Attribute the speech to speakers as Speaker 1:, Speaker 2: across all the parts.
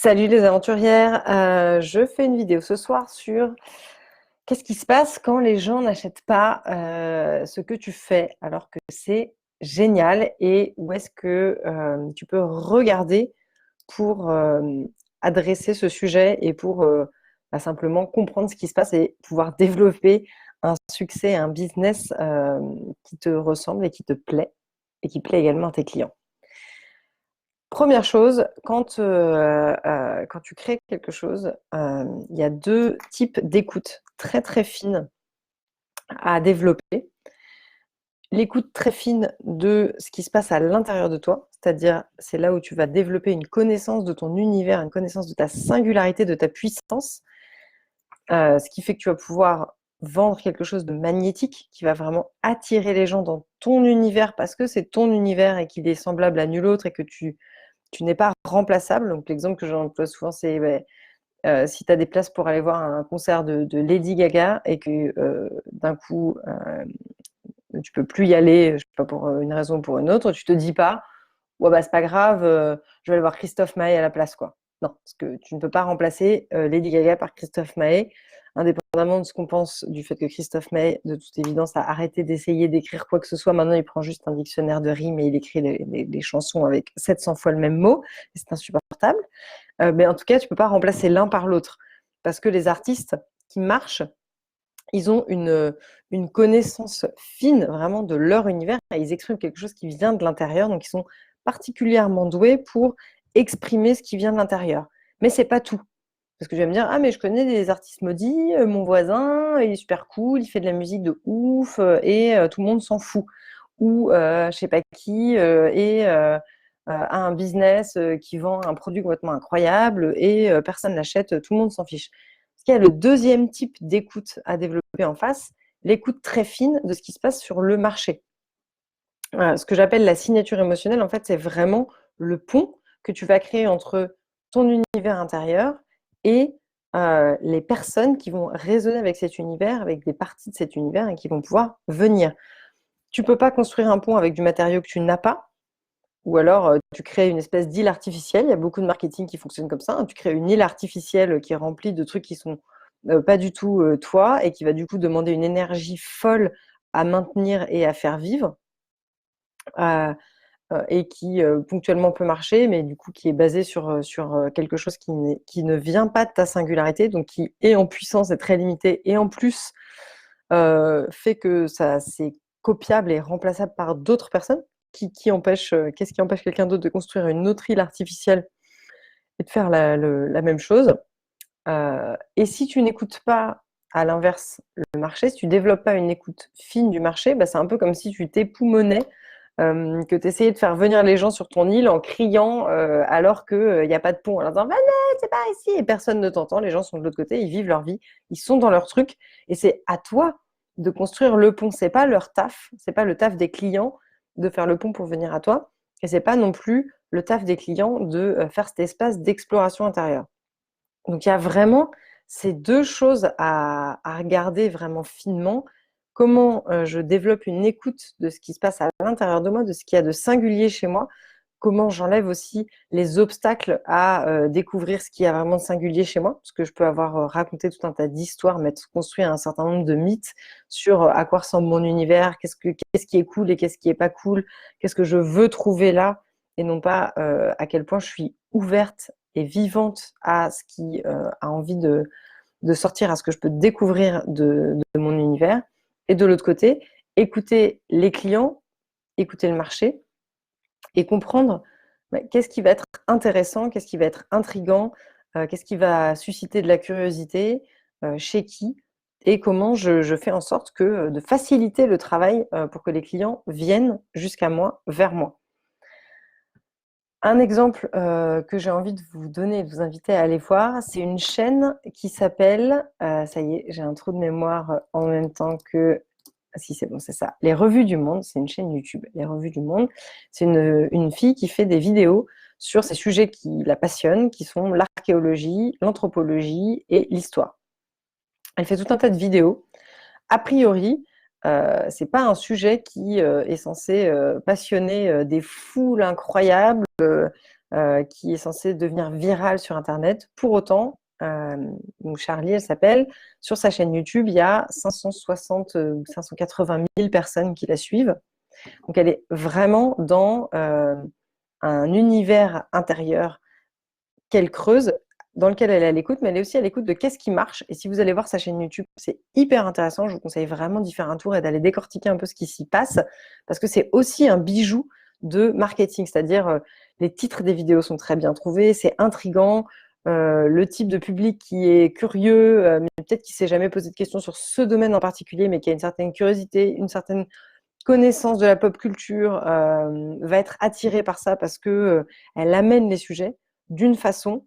Speaker 1: Salut les aventurières, je fais une vidéo ce soir sur qu'est-ce qui se passe quand les gens n'achètent pas ce que tu fais alors que c'est génial et où est-ce que tu peux regarder pour adresser ce sujet et pour simplement comprendre ce qui se passe et pouvoir développer un succès, un business qui te ressemble et qui te plaît et qui plaît également à tes clients. Première chose, quand tu crées quelque chose, il y a 2 types d'écoute très, très fines à développer. L'écoute très fine de ce qui se passe à l'intérieur de toi, c'est-à-dire, c'est là où tu vas développer une connaissance de ton univers, une connaissance de ta singularité, de ta puissance, ce qui fait que tu vas pouvoir vendre quelque chose de magnétique qui va vraiment attirer les gens dans ton univers parce que c'est ton univers et qu'il est semblable à nul autre et que tu n'es pas remplaçable. Donc l'exemple que j'emploie souvent, c'est si tu as des places pour aller voir un concert de Lady Gaga et que d'un coup, tu peux plus y aller, je sais pas, pour une raison ou pour une autre, tu te dis pas, ouais, bah, c'est pas grave, je vais aller voir Christophe Maé à la place, quoi. Non, parce que tu ne peux pas remplacer Lady Gaga par Christophe Maé, indépendamment de ce qu'on pense du fait que Christophe Maé, de toute évidence, a arrêté d'essayer d'écrire quoi que ce soit. Maintenant, il prend juste un dictionnaire de rimes et il écrit les chansons avec 700 fois le même mot. Et c'est insupportable. Mais en tout cas, tu ne peux pas remplacer l'un par l'autre. Parce que les artistes qui marchent, ils ont une connaissance fine vraiment de leur univers et ils expriment quelque chose qui vient de l'intérieur. Donc, ils sont particulièrement doués pour exprimer ce qui vient de l'intérieur. Mais c'est pas tout. Parce que je vais me dire, ah, mais je connais des artistes maudits, mon voisin, il est super cool, il fait de la musique de ouf, et tout le monde s'en fout. Ou je sais pas qui, a un business qui vend un produit complètement incroyable et personne l'achète, tout le monde s'en fiche. Parce qu'il y a le deuxième type d'écoute à développer en face, l'écoute très fine de ce qui se passe sur le marché. Ce que j'appelle la signature émotionnelle, en fait, c'est vraiment le pont que tu vas créer entre ton univers intérieur et les personnes qui vont résonner avec cet univers, avec des parties de cet univers et qui vont pouvoir venir. Tu ne peux pas construire un pont avec du matériau que tu n'as pas, ou alors tu crées une espèce d'île artificielle. Il y a beaucoup de marketing qui fonctionne comme ça, hein. Tu crées une île artificielle qui est remplie de trucs qui sont pas du tout toi et qui va du coup demander une énergie folle à maintenir et à faire vivre. Et qui ponctuellement peut marcher, mais du coup qui est basé sur quelque chose qui ne vient pas de ta singularité, donc qui est en puissance, est très limité, et en plus fait que ça c'est copiable et remplaçable par d'autres personnes. Qu'est-ce qui empêche quelqu'un d'autre de construire une autre île artificielle et de faire la même chose? Et si tu n'écoutes pas, à l'inverse, le marché, si tu développes pas une écoute fine du marché, bah, c'est un peu comme si tu t'époumonnais, que tu essayais de faire venir les gens sur ton île en criant alors qu'il n'y a pas de pont, en leur disant venez, c'est par ici, et personne ne t'entend, les gens sont de l'autre côté, ils vivent leur vie, ils sont dans leur truc, et c'est à toi de construire le pont. C'est pas leur taf, c'est pas le taf des clients de faire le pont pour venir à toi, et c'est pas non plus le taf des clients de faire cet espace d'exploration intérieure. Donc il y a vraiment ces 2 choses à regarder vraiment finement. Comment je développe une écoute de ce qui se passe à l'intérieur de moi, de ce qu'il y a de singulier chez moi. Comment j'enlève aussi les obstacles à découvrir ce qu'il y a vraiment de singulier chez moi, parce que je peux avoir raconté tout un tas d'histoires, m'être construit un certain nombre de mythes sur à quoi ressemble mon univers, qu'est-ce qui est cool et qu'est-ce qui est pas cool, qu'est-ce que je veux trouver là, et non pas à quel point je suis ouverte et vivante à ce qui a envie de sortir, à ce que je peux découvrir de mon univers. Et de l'autre côté, écouter les clients, écouter le marché et comprendre qu'est-ce qui va être intéressant, qu'est-ce qui va être intriguant, qu'est-ce qui va susciter de la curiosité, chez qui, et comment je fais en sorte de faciliter le travail pour que les clients viennent jusqu'à moi, vers moi. Un exemple que j'ai envie de vous donner et de vous inviter à aller voir, c'est une chaîne qui s'appelle, ça y est, j'ai un trou de mémoire en même temps que, si c'est bon, c'est ça, Les Revues du Monde, c'est une chaîne YouTube, Les Revues du Monde. C'est une fille qui fait des vidéos sur ces sujets qui la passionnent, qui sont l'archéologie, l'anthropologie et l'histoire. Elle fait tout un tas de vidéos. A priori, c'est pas un sujet qui est censé passionner des foules incroyables. qui est censée devenir virale sur Internet. Pour autant, donc Charlie, elle s'appelle, sur sa chaîne YouTube, il y a 560 ou 580 000 personnes qui la suivent. Donc elle est vraiment dans un univers intérieur qu'elle creuse, dans lequel elle est à l'écoute, mais elle est aussi à l'écoute de qu'est-ce qui marche. Et si vous allez voir sa chaîne YouTube, c'est hyper intéressant. Je vous conseille vraiment d'y faire un tour et d'aller décortiquer un peu ce qui s'y passe, parce que c'est aussi un bijou de marketing, c'est-à-dire les titres des vidéos sont très bien trouvés, c'est intriguant, le type de public qui est curieux, mais peut-être qui ne s'est jamais posé de questions sur ce domaine en particulier, mais qui a une certaine curiosité, une certaine connaissance de la pop culture, va être attirée par ça parce que elle amène les sujets d'une façon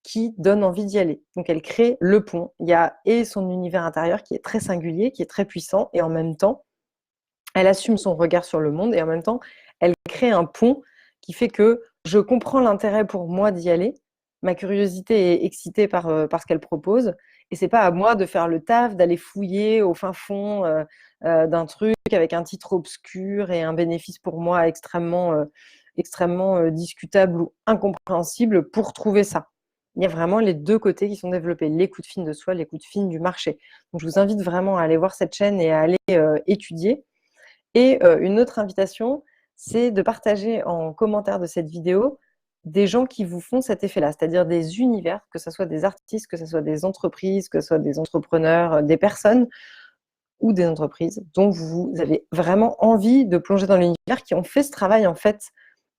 Speaker 1: qui donne envie d'y aller. Donc elle crée le pont. Il y a et son univers intérieur qui est très singulier, qui est très puissant, et en même temps, elle assume son regard sur le monde, et en même temps, elle crée un pont qui fait que je comprends l'intérêt pour moi d'y aller. Ma curiosité est excitée par ce qu'elle propose, et c'est pas à moi de faire le taf, d'aller fouiller au fin fond d'un truc avec un titre obscur et un bénéfice pour moi extrêmement discutable ou incompréhensible pour trouver ça. Il y a vraiment les deux côtés qui sont développés, l'écoute fine de soi, l'écoute fine du marché. Donc je vous invite vraiment à aller voir cette chaîne et à aller étudier. Et une autre invitation, c'est de partager en commentaire de cette vidéo des gens qui vous font cet effet-là, c'est-à-dire des univers, que ce soit des artistes, que ce soit des entreprises, que ce soit des entrepreneurs, des personnes ou des entreprises dont vous avez vraiment envie de plonger dans l'univers, qui ont fait ce travail en fait,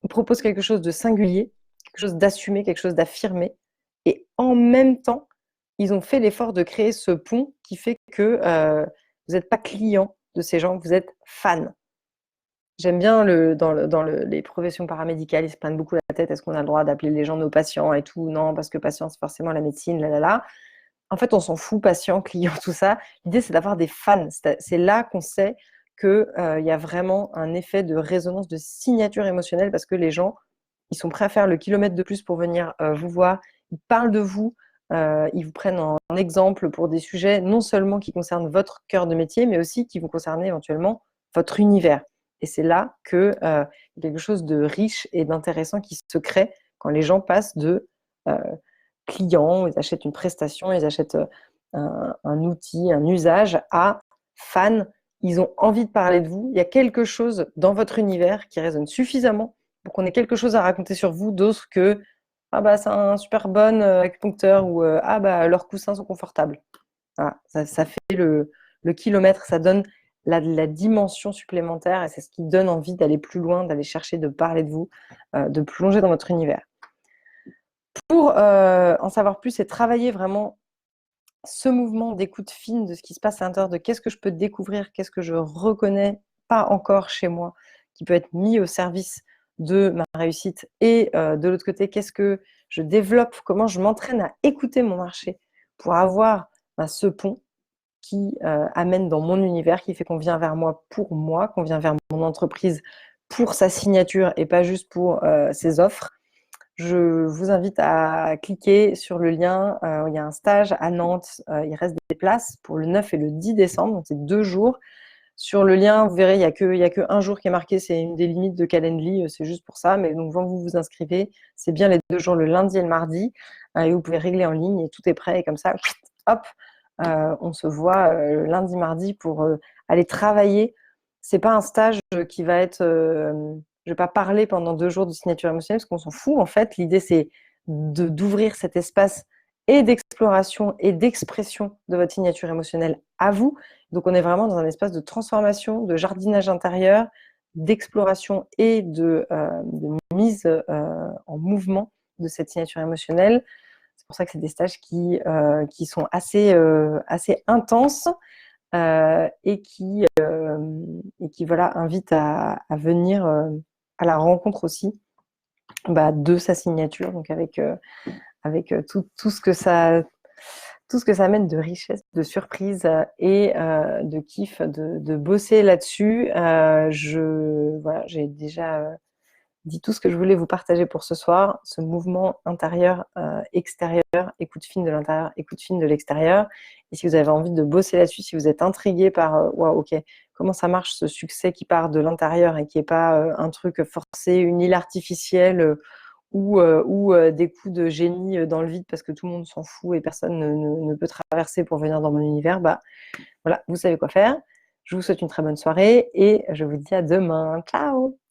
Speaker 1: ils proposent quelque chose de singulier, quelque chose d'assumé, quelque chose d'affirmé, et en même temps, ils ont fait l'effort de créer ce pont qui fait que vous n'êtes pas client de ces gens, vous êtes fan. J'aime bien les professions paramédicales, ils se prennent beaucoup la tête, est-ce qu'on a le droit d'appeler les gens nos patients et tout? Non, parce que patient, c'est forcément la médecine, là, là, là. En fait, on s'en fout, patient, client, tout ça. L'idée, c'est d'avoir des fans. C'est là qu'on sait qu'il y a vraiment un effet de résonance, de signature émotionnelle, parce que les gens, ils sont prêts à faire le kilomètre de plus pour venir vous voir. Ils parlent de vous, ils vous prennent en exemple pour des sujets non seulement qui concernent votre cœur de métier, mais aussi qui vont concerner éventuellement votre univers. Et c'est là que quelque chose de riche et d'intéressant qui se crée quand les gens passent de clients, ils achètent une prestation, ils achètent un outil, un usage, à fans. Ils ont envie de parler de vous. Il y a quelque chose dans votre univers qui résonne suffisamment pour qu'on ait quelque chose à raconter sur vous d'autre que ah bah c'est un super bon acupuncteur ou ah bah leurs coussins sont confortables. Voilà, ça fait le kilomètre, ça donne la dimension supplémentaire, et c'est ce qui donne envie d'aller plus loin, d'aller chercher, de parler de vous, de plonger dans votre univers. Pour en savoir plus et travailler vraiment ce mouvement d'écoute fine de ce qui se passe à l'intérieur, de qu'est-ce que je peux découvrir, qu'est-ce que je reconnais pas encore chez moi, qui peut être mis au service de ma réussite, et de l'autre côté, qu'est-ce que je développe, comment je m'entraîne à écouter mon marché pour avoir ce pont qui amène dans mon univers, qui fait qu'on vient vers moi, qu'on vient vers mon entreprise pour sa signature et pas juste pour ses offres. Je vous invite à cliquer sur le lien. Il y a un stage à Nantes. Il reste des places pour le 9 et le 10 décembre, donc c'est 2 jours. Sur le lien, vous verrez, il y a que un jour qui est marqué, c'est une des limites de Calendly, c'est juste pour ça. Mais donc, quand vous vous inscrivez, c'est bien les 2 jours, le lundi et le mardi. Et vous pouvez régler en ligne et tout est prêt. Et comme ça, hop, on se voit lundi, mardi pour aller travailler. C'est pas un stage qui va être... je vais pas parler pendant 2 jours de signature émotionnelle parce qu'on s'en fout. En fait, l'idée, c'est d'ouvrir cet espace et d'exploration et d'expression de votre signature émotionnelle à vous. Donc, on est vraiment dans un espace de transformation, de jardinage intérieur, d'exploration et de mise en mouvement de cette signature émotionnelle. C'est pour ça que c'est des stages qui sont assez intenses et qui voilà, invitent à venir à la rencontre aussi de sa signature, donc avec tout ce que ça amène de richesse, de surprise et de kiff, de bosser là-dessus. Voilà, j'ai déjà dit tout ce que je voulais vous partager pour ce soir, ce mouvement intérieur-extérieur, écoute fine de l'intérieur, écoute fine de l'extérieur. Et si vous avez envie de bosser là-dessus, si vous êtes intrigué par wow, ok, comment ça marche ce succès qui part de l'intérieur et qui n'est pas un truc forcé, une île artificielle ou des coups de génie dans le vide parce que tout le monde s'en fout et personne ne peut traverser pour venir dans mon univers, bah voilà, vous savez quoi faire. Je vous souhaite une très bonne soirée et je vous dis à demain. Ciao!